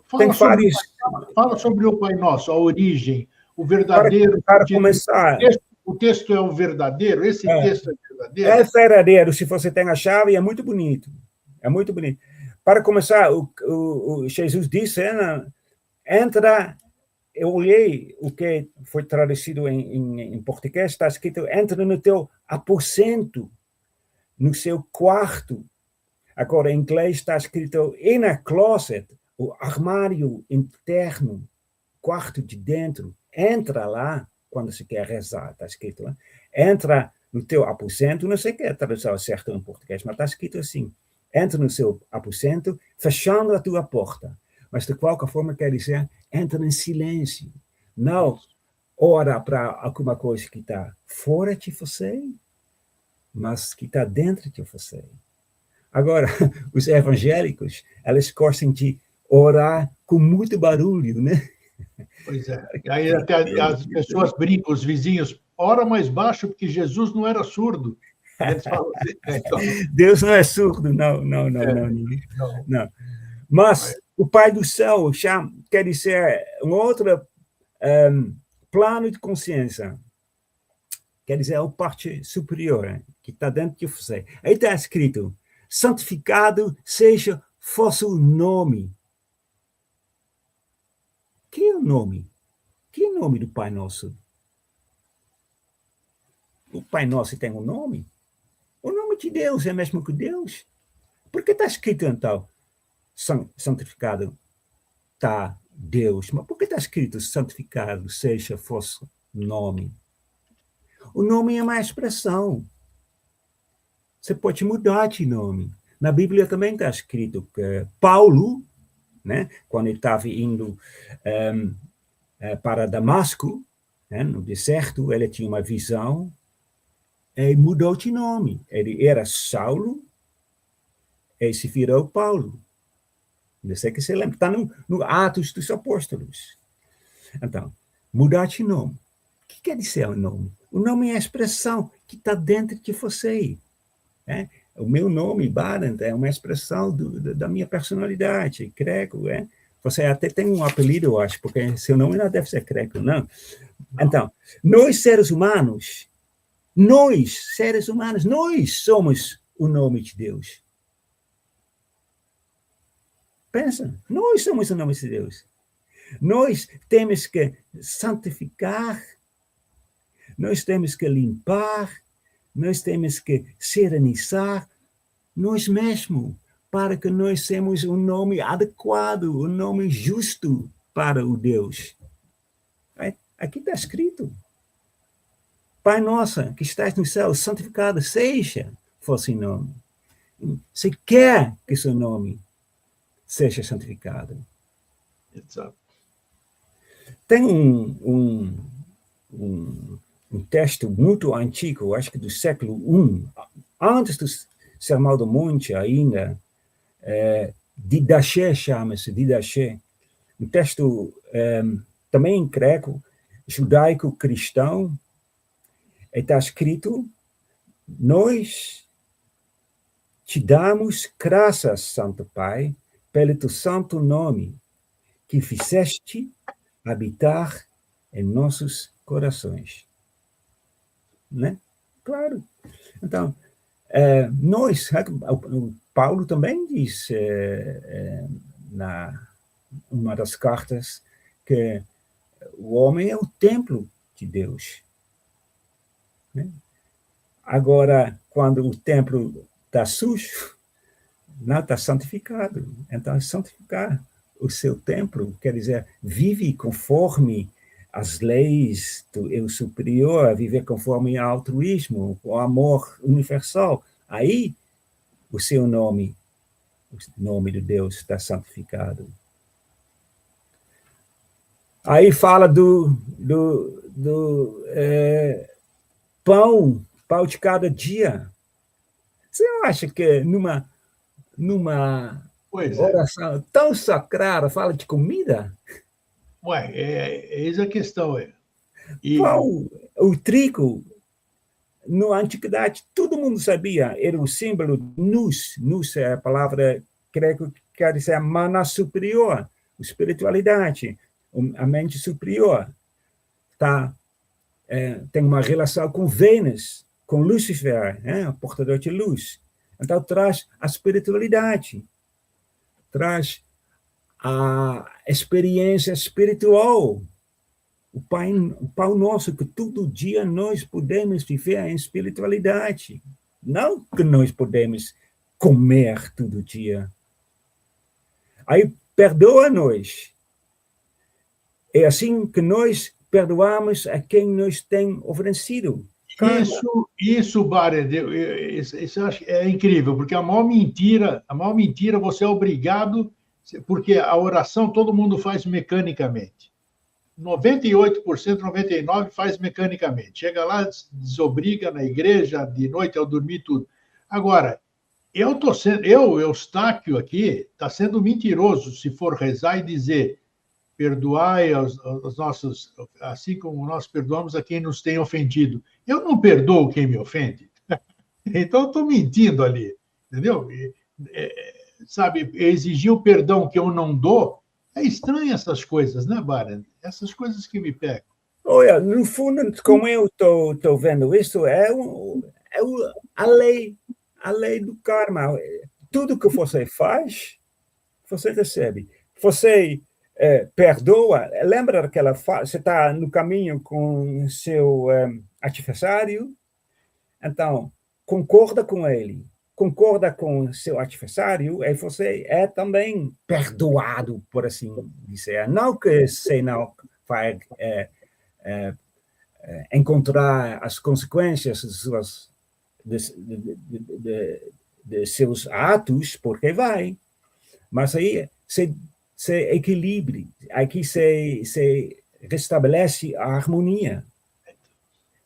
Speaker 1: Fala sobre o Pai Nosso, a origem, o verdadeiro.
Speaker 2: Para começar.
Speaker 1: O texto é o verdadeiro? Esse texto é verdadeiro?
Speaker 2: É verdadeiro, se você tem a chave, é muito bonito. É muito bonito. Para começar, o Jesus disse, entra, eu olhei o que foi traduzido em português, está escrito, entra no teu aposento, no seu quarto. Agora, em inglês está escrito inner closet, o armário interno, quarto de dentro. Entra lá, quando se quer rezar, está escrito lá. Entra no teu aposento, não sei o que é a tradução certa em português, mas está escrito assim. Entra no seu aposento, fechando a tua porta. Mas, de qualquer forma, quer dizer, entra em silêncio. Não ora para alguma coisa que está fora de você, mas que está dentro de você. Agora, os evangélicos, eles gostam de orar com muito barulho, né?
Speaker 1: Pois é. E aí até as pessoas brincam, os vizinhos, ora mais baixo, porque Jesus não era surdo. Eles falam assim, então...
Speaker 2: Deus não é surdo, não. Mas o Pai do Céu quer dizer um outro plano de consciência. Quer dizer, a parte superior, que está dentro de você. Aí está escrito, santificado seja vosso nome. Que é o nome? Que é o nome do Pai Nosso? O Pai Nosso tem um nome? O nome de Deus é mesmo que Deus? Por que está escrito então? santificado está Deus. Mas por que está escrito santificado seja vosso nome? O nome é uma expressão. Você pode mudar de nome. Na Bíblia também está escrito que Paulo, né, quando ele estava indo para Damasco, né, no deserto, ele tinha uma visão e mudou de nome. Ele era Saulo e se virou Paulo. Não sei que você lembra. Está no Atos dos Apóstolos. Então, mudar de nome. O que quer dizer o nome? O nome é a expressão que está dentro de você. Né? O meu nome, Barend, é uma expressão da minha personalidade, Creco. Você até tem um apelido, eu acho, porque seu nome não deve ser Creco, não. Então, nós seres humanos, nós somos o nome de Deus. Pensa, nós somos o nome de Deus. Nós temos que santificar, nós temos que limpar, nós temos que serenizar nós mesmos, para que nós sejamos um nome adequado, um nome justo para o Deus. Aqui está escrito. Pai nosso, que estás no céu, santificado seja vosso nome. Você quer que seu nome seja santificado.
Speaker 1: Exato.
Speaker 2: Tem um texto muito antigo, acho que do século I, antes do Sermão do Monte ainda, Didaché chama-se, Didaché. Um texto também em greco, judaico-cristão, está escrito: nós te damos graças, Santo Pai, pelo teu santo nome, que fizeste habitar em nossos corações. Né? Claro. Então, nós, o Paulo também diz na uma das cartas que o homem é o templo de Deus. Né? Agora, quando o templo está sujo, não está santificado. Então, santificar o seu templo, quer dizer, vive conforme as leis do eu superior, viver conforme o altruísmo, o amor universal. Aí, o seu nome, o nome de Deus está santificado. Aí fala do pão de cada dia. Você não acha que numa oração tão sagrada fala de comida?
Speaker 1: Eis a questão.
Speaker 2: Pão, o trigo, na antiguidade, todo mundo sabia, era o símbolo de nous. Nous é a palavra grega que quer dizer mana superior, espiritualidade, a mente superior. Tem uma relação com Vênus, com Lúcifer, o portador de luz. Então, traz a espiritualidade, traz a experiência espiritual, o pão nosso, que todo dia nós podemos viver em espiritualidade. Não que nós podemos comer todo dia. Aí, perdoa-nos. É assim que nós perdoamos a quem nos tem ofendido.
Speaker 1: Isso, Barend, isso é incrível, porque a maior mentira você é obrigado, porque a oração todo mundo faz mecanicamente. 98%, 99% faz mecanicamente. Chega lá, desobriga na igreja, de noite ao dormir, tudo. Agora, Eustáquio aqui, está sendo mentiroso se for rezar e dizer: perdoai os nossos, assim como nós perdoamos a quem nos tem ofendido. Eu não perdoo quem me ofende. Então, eu estou mentindo ali, entendeu? Sabe, exigir o perdão que eu não dou, é estranho essas coisas, né, Barend? Essas coisas que me pegam.
Speaker 2: Olha, no fundo, como eu estou vendo isso, a lei do karma. Tudo que você faz, você recebe. Você perdoa, lembra daquela você está no caminho com seu adversário, então concorda com ele, concorda com seu adversário, e você é também perdoado, por assim dizer. Não que você não vai encontrar as consequências de seus atos, porque vai. Mas aí se equilibre, aqui se restabelece a harmonia.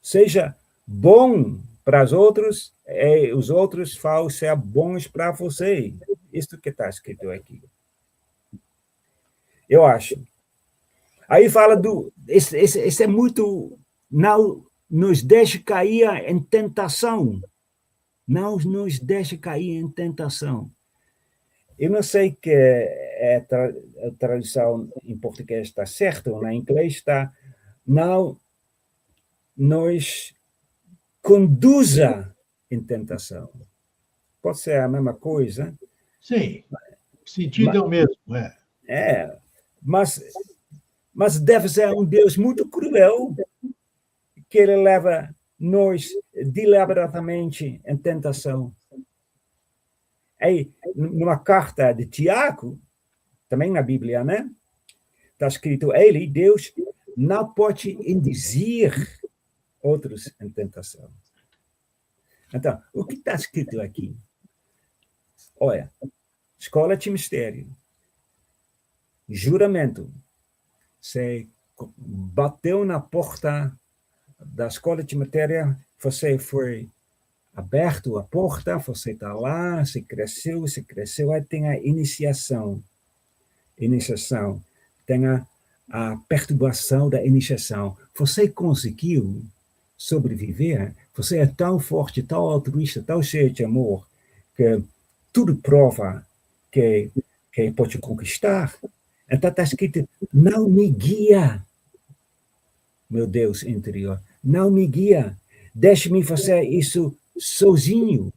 Speaker 2: Seja bom para os outros, e os outros vão ser bons para você. Isso que está escrito aqui. Eu acho. Aí fala do... Esse é muito... Não nos deixe cair em tentação. Não nos deixe cair em tentação. Eu não sei que a tradução em português está certa, ou na inglês está... Não nos conduza em tentação. Pode ser a mesma coisa.
Speaker 1: Sim, o sentido é o mesmo.
Speaker 2: Mas deve ser um Deus muito cruel que ele leva nós deliberadamente em tentação. Aí, numa carta de Tiago, também na Bíblia, né? Está escrito, Deus, não pode induzir outros em tentação. Então, o que está escrito aqui? Olha, escola de mistério, juramento. Você bateu na porta da escola de matéria, você foi aberto a porta, você está lá, você cresceu, aí tem a iniciação, tem a perturbação da iniciação. Você conseguiu sobreviver, você é tão forte, tão altruísta, tão cheio de amor, que tudo prova que pode conquistar. Então está escrito, não me guia, meu Deus interior, não me guia, deixe-me fazer isso sozinho.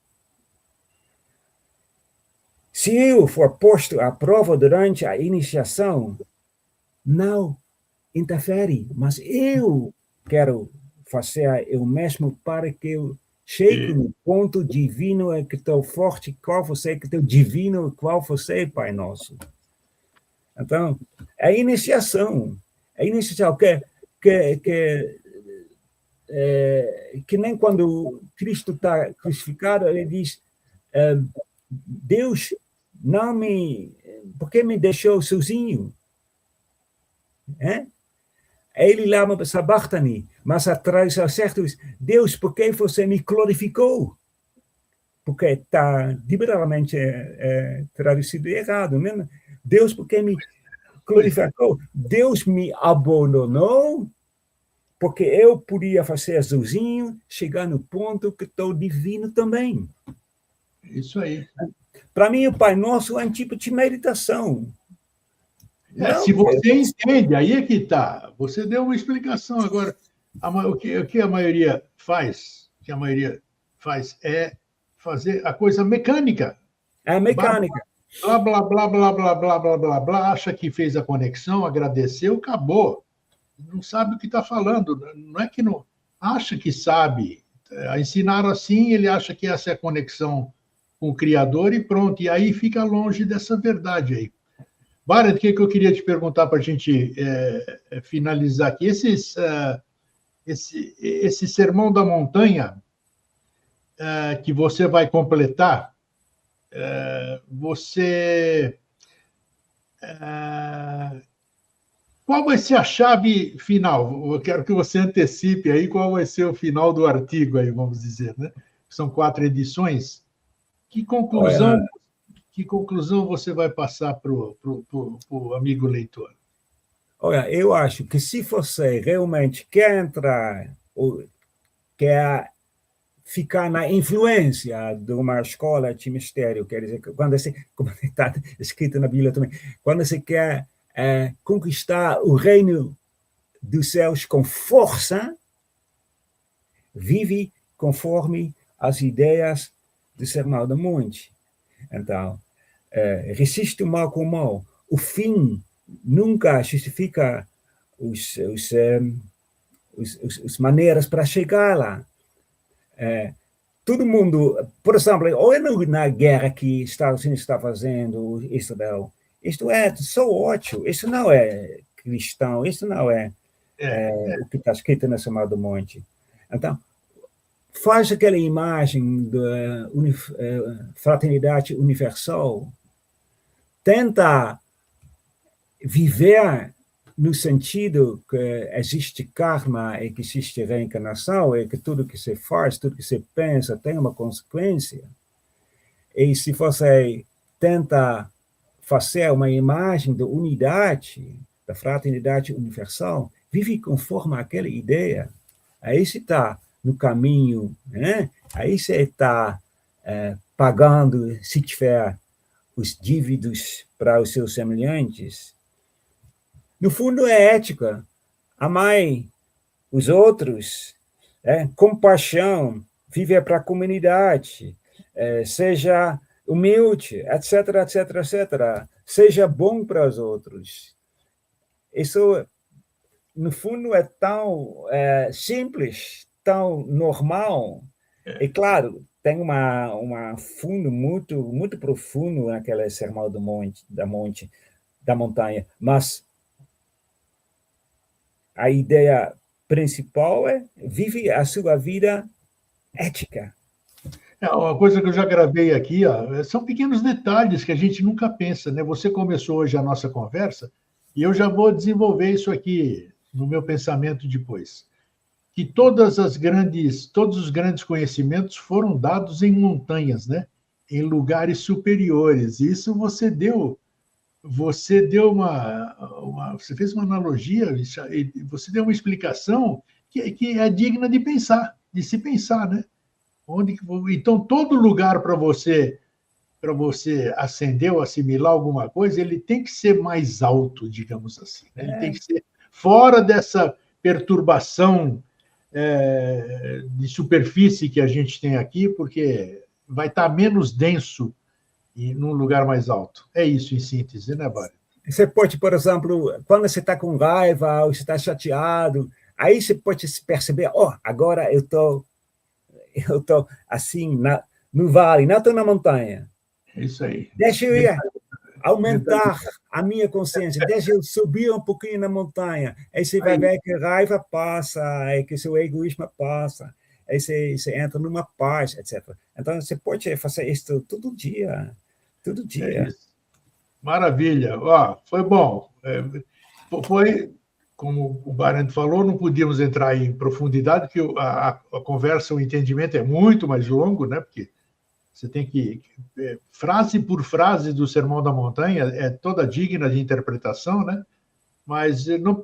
Speaker 2: Se eu for posto à prova durante a iniciação, não interfere, mas eu quero fazer eu mesmo para que eu chegue no ponto divino é que tão forte qual você, que tão divino qual você, Pai Nosso. Então, a iniciação que nem quando Cristo está crucificado, ele diz, Deus, por que me deixou sozinho? Ele lá no Sabachthani, mas atrás ao certo, Deus, por que você me glorificou? Porque está liberalmente traduzido errado, né? Deus, por que me glorificou? Deus me abandonou porque eu podia fazer sozinho, chegar no ponto que estou divino também.
Speaker 1: Isso aí.
Speaker 2: Para mim, o Pai Nosso é um tipo de meditação.
Speaker 1: Se você entende, aí é que está. Você deu uma explicação agora. O que a maioria faz, é fazer a coisa mecânica.
Speaker 2: É mecânica.
Speaker 1: Blá, blá, blá, blá, blá, blá, blá, blá, blá, acha que fez a conexão, agradeceu, acabou. Não sabe o que está falando. Não é que não... Acha que sabe. Ensinaram assim, ele acha que essa é a conexão com o Criador e pronto. E aí fica longe dessa verdade aí. Bharat, o que eu queria te perguntar para a gente finalizar aqui? Esse Sermão da Montanha que você vai completar, qual vai ser a chave final? Eu quero que você antecipe aí qual vai ser o final do artigo aí, vamos dizer, né? São 4 edições. Que conclusão você vai passar para o amigo leitor?
Speaker 2: Olha, eu acho que se você realmente quer entrar, ou quer ficar na influência de uma escola de mistério, quer dizer, como está escrito na Bíblia também, quando você quer conquistar o reino dos céus com força, vive conforme as ideias do Sermão do Monte. Então, resiste o mal com o mal. O fim nunca justifica as maneiras para chegar lá. todo mundo, por exemplo, olha na guerra que Estados Unidos está fazendo, Israel, isto é só ótimo, isso não é cristão, isso não é, o que está escrito na Sermão do Monte. Então, faz aquela imagem da fraternidade universal, tenta viver no sentido que existe karma e que existe reencarnação e que tudo que se faz, tudo que se pensa tem uma consequência. E se você tenta fazer uma imagem da unidade, da fraternidade universal, vive conforme aquela ideia. Aí você está no caminho, né? Aí você está pagando, se tiver, os dívidos para os seus semelhantes. No fundo, é ética. Amar os outros, compaixão, viver para a comunidade, seja humilde, etc, etc, etc. Seja bom para os outros. Isso, no fundo, é tão simples, tão normal. E, claro, tem um fundo muito, muito profundo naquele Sermão da Montanha, mas a ideia principal é vive a sua vida ética.
Speaker 1: Uma coisa que eu já gravei aqui, ó, são pequenos detalhes que a gente nunca pensa, né? Você começou hoje a nossa conversa e eu já vou desenvolver isso aqui no meu pensamento depois. Que todos os grandes conhecimentos foram dados em montanhas, né? Em lugares superiores. Isso você fez uma analogia, você deu uma explicação que é digna de pensar, de se pensar, né? Então, todo lugar para você ascender ou assimilar alguma coisa, ele tem que ser mais alto, digamos assim, né? Ele tem que ser fora dessa perturbação de superfície que a gente tem aqui, porque vai estar menos denso e num lugar mais alto. É isso, em síntese, né, Bárbara?
Speaker 2: Você pode, por exemplo, quando você está com raiva ou você está chateado, aí você pode perceber, agora eu tô assim, no vale, não estou na montanha.
Speaker 1: É isso aí.
Speaker 2: Deixa eu ir aumentar a minha consciência, deixa eu subir um pouquinho na montanha. Aí você vai ver que a raiva passa, que seu egoísmo passa, aí você entra numa paz, etc. Então, você pode fazer isso todo dia. Todo dia.
Speaker 1: Maravilha. Foi bom. Foi, como o Barante falou, não podíamos entrar em profundidade, porque a conversa, o entendimento é muito mais longo, né? Porque você tem que... frase por frase do Sermão da Montanha é toda digna de interpretação, né? Mas não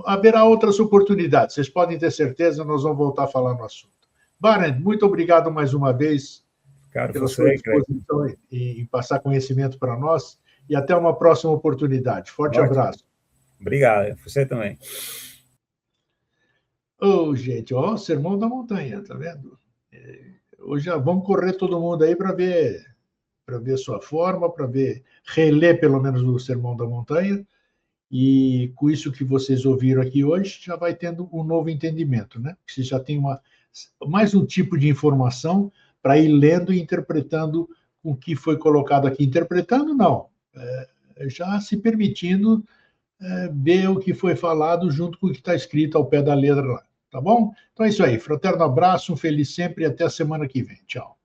Speaker 1: haverá outras oportunidades. Vocês podem ter certeza, nós vamos voltar a falar no assunto. Barante, muito obrigado mais uma vez pela sua disposição em passar conhecimento para nós e até uma próxima oportunidade. Forte abraço.
Speaker 2: Obrigado, você também.
Speaker 1: Gente, Sermão da Montanha, tá vendo? Hoje já vamos correr todo mundo aí para ver sua forma, para reler pelo menos o Sermão da Montanha, e com isso que vocês ouviram aqui hoje, já vai tendo um novo entendimento, né? Você já tem mais um tipo de informação para ir lendo e interpretando o que foi colocado aqui. Interpretando, não. Já se permitindo ver o que foi falado junto com o que está escrito ao pé da letra lá. Tá bom? Então é isso aí. Fraterno abraço, um feliz sempre e até a semana que vem. Tchau.